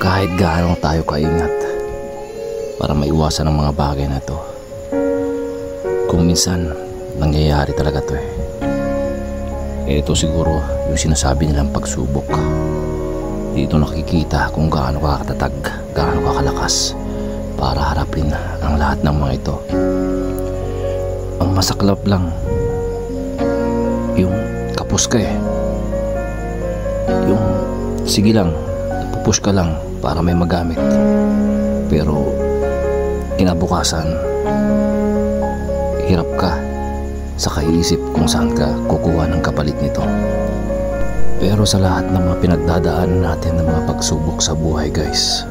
Kahit gaano tayo kaingat para maiwasan ang mga bagay na to, kung minsan nangyayari talaga to eh. Ito siguro yung sinasabi nilang pagsubok. Dito nakikita kung gaano ka katatag, gaano ka kalakas para harapin ang lahat ng mga ito. Ang masaklap lang, yung kapos ka eh. Yung sige lang, pupush ka lang para may magamit. Pero kinabukasan, hirap ka sa kaiisip kung saan ka kukuha ng kapalit nito. Pero sa lahat ng mga pinagdadaanan natin ng mga pagsubok sa buhay guys,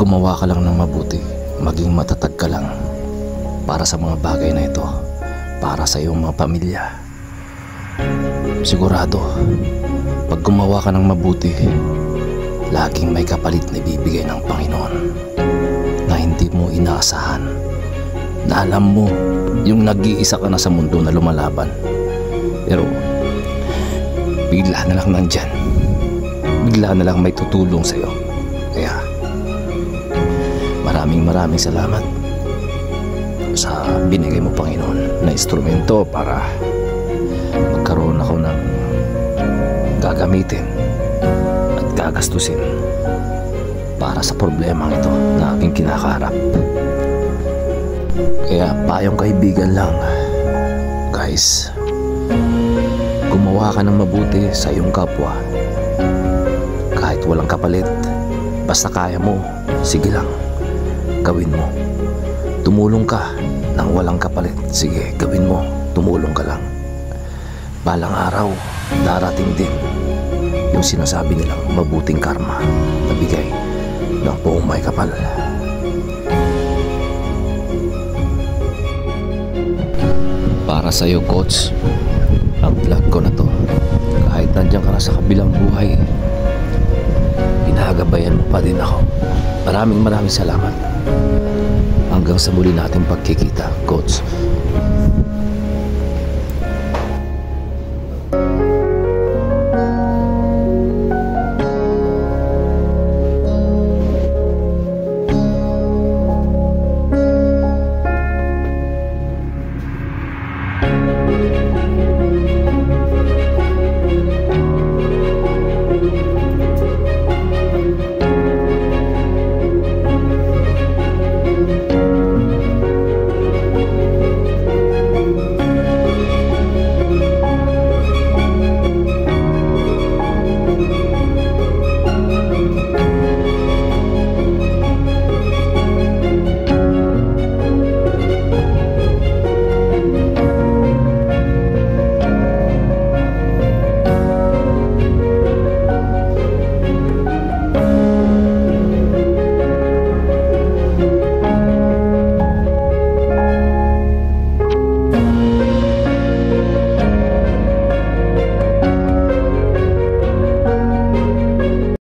gumawa ka lang ng mabuti, maging matatag ka lang para sa mga bagay na ito, para sa iyong mga pamilya. Sigurado, pag gumawa ka ng mabuti, laging may kapalit na ibibigay ng Panginoon na hindi mo inaasahan, na alam mo yung nag-iisa ka na sa mundo na lumalaban, pero bigla na lang nandyan, bigla na lang may tutulong sa'yo. Kaya maraming salamat sa binigay mo Panginoon na instrumento para magkaroon ako ng gagamitin at gagastusin para sa problemang ito na aking kinakaharap. Kaya payong kaibigan lang guys, gumawa ka ng mabuti sa iyong kapwa. Kahit walang kapalit, basta kaya mo, sige lang, gawin mo. Tumulong ka nang walang kapalit, sige, gawin mo, tumulong ka lang. Balang araw, darating din yung sinasabi nilang mabuting karma na bigay ng buong may kapal. Para sa iyo coach, ang vlog ko na to, kahit nandiyan ka na sa kabilang buhay, inagabayan mo pa din ako. Maraming salamat. Hanggang sa muli nating pagkikita coach.